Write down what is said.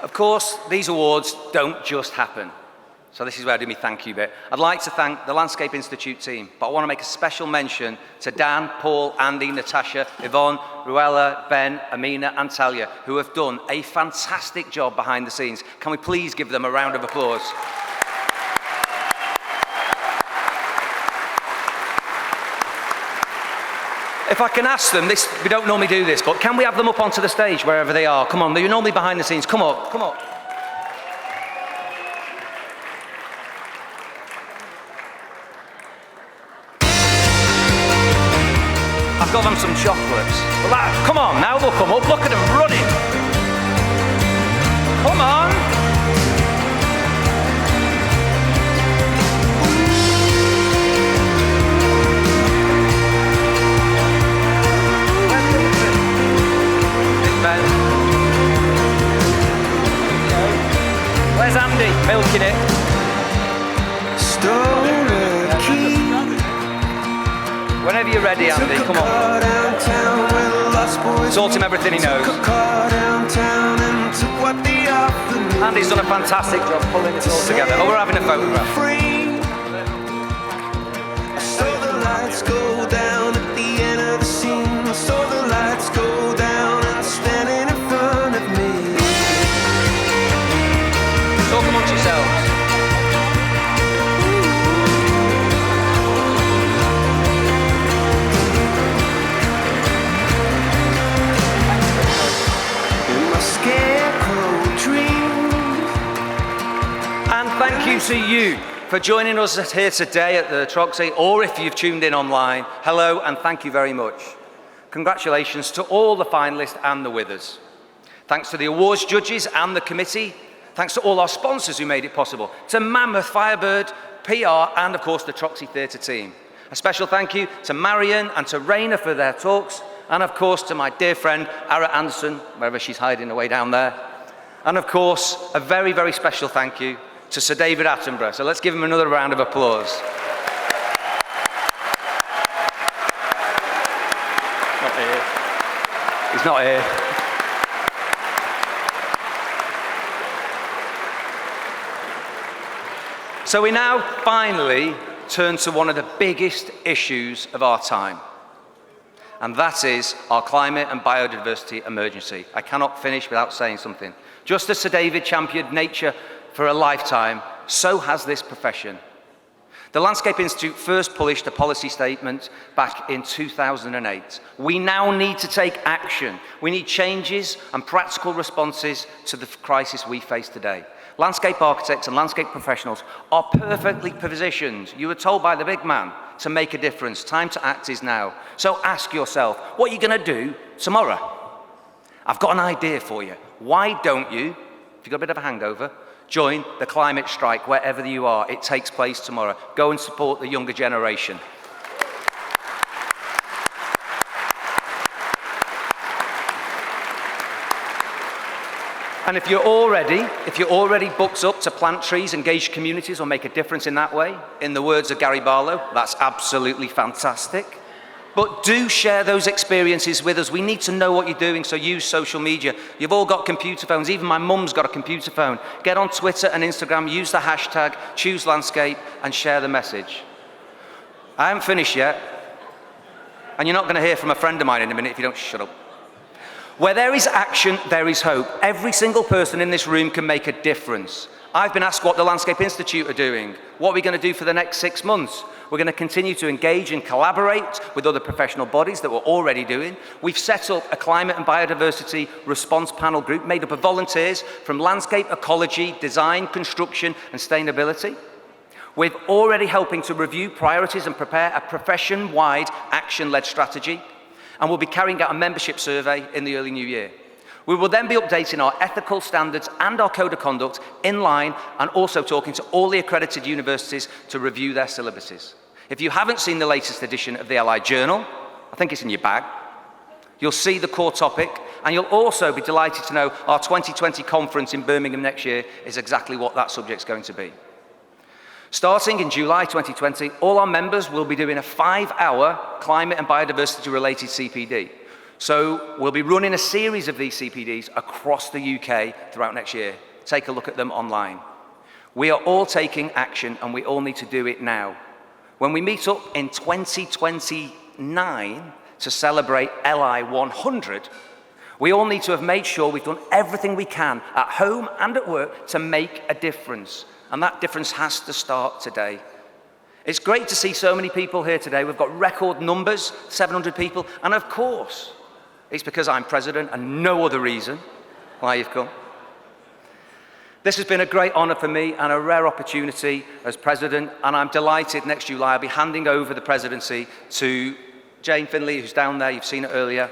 Of course, these awards don't just happen. So this is where I do my thank you bit. I'd like to thank the Landscape Institute team, but I want to make a special mention to Dan, Paul, Andy, Natasha, Yvonne, Ruella, Ben, Amina, and Talia, who have done a fantastic job behind the scenes. Can we please give them a round of applause? If I can ask them, we don't normally do this, but can we have them up onto the stage wherever they are? Come on, they're normally behind the scenes. Come up, come up. I've got them some chocolates. Well, come on, now they'll come up. Look at them running. Come on. Where's Andy? Milking it. Whenever you're ready, Andy, come on. Taught him everything he knows. Andy's done a fantastic job pulling it all together. Oh, we're having a photograph. I saw the lights go down at the end of the scene. I saw the lights go down and standing in front of me. Talk amongst yourselves. And thank you to you for joining us here today at the Troxy, or if you've tuned in online, hello and thank you very much. Congratulations to all the finalists and the winners. Thanks to the awards judges and the committee. Thanks to all our sponsors who made it possible. To Mammoth, Firebird, PR, and of course the Troxy Theatre team. A special thank you to Marion and to Raina for their talks. And of course to my dear friend, Ara Anderson, wherever she's hiding away down there. And of course, a very, very special thank you to Sir David Attenborough. So let's give him another round of applause. Not here. He's not here. So we now finally turn to one of the biggest issues of our time. And that is our climate and biodiversity emergency. I cannot finish without saying something. Just as Sir David championed nature for a lifetime, so has this profession. The Landscape Institute first published a policy statement back in 2008. We now need to take action. We need changes and practical responses to the crisis we face today. Landscape architects and landscape professionals are perfectly positioned, you were told by the big man, to make a difference. Time to act is now. So ask yourself, what are you going to do tomorrow? I've got an idea for you. Why don't you, if you've got a bit of a hangover, join the climate strike wherever you are. It takes place tomorrow. Go and support the younger generation. And if you're already booked up to plant trees, engage communities, or make a difference in that way, in the words of Gary Barlow, that's absolutely fantastic. But do share those experiences with us. We need to know what you're doing, so use social media. You've all got computer phones. Even my mum's got a computer phone. Get on Twitter and Instagram, use the hashtag #ChooseLandscape, and share the message. I haven't finished yet, and you're not going to hear from a friend of mine in a minute if you don't shut up. Where there is action, there is hope. Every single person in this room can make a difference. I've been asked what the Landscape Institute are doing. What are we going to do for the next 6 months? We're going to continue to engage and collaborate with other professional bodies that we're already doing. We've set up a climate and biodiversity response panel group made up of volunteers from landscape, ecology, design, construction, and sustainability. We're already helping to review priorities and prepare a profession-wide action-led strategy. And we'll be carrying out a membership survey in the early new year. We will then be updating our ethical standards and our code of conduct in line, and also talking to all the accredited universities to review their syllabuses. If you haven't seen the latest edition of the LI Journal, I think it's in your bag, you'll see the core topic, and you'll also be delighted to know our 2020 conference in Birmingham next year is exactly what that subject's going to be. Starting in July 2020, all our members will be doing a 5-hour climate and biodiversity related CPD. So we'll be running a series of these CPDs across the UK throughout next year. Take a look at them online. We are all taking action, and we all need to do it now. When we meet up in 2029 to celebrate LI 100, we all need to have made sure we've done everything we can at home and at work to make a difference. And that difference has to start today. It's great to see so many people here today. We've got record numbers, 700 people. And of course, it's because I'm president and no other reason why you've come. This has been a great honor for me and a rare opportunity as president. And I'm delighted next July I'll be handing over the presidency to Jane Finley, who's down there. You've seen it earlier.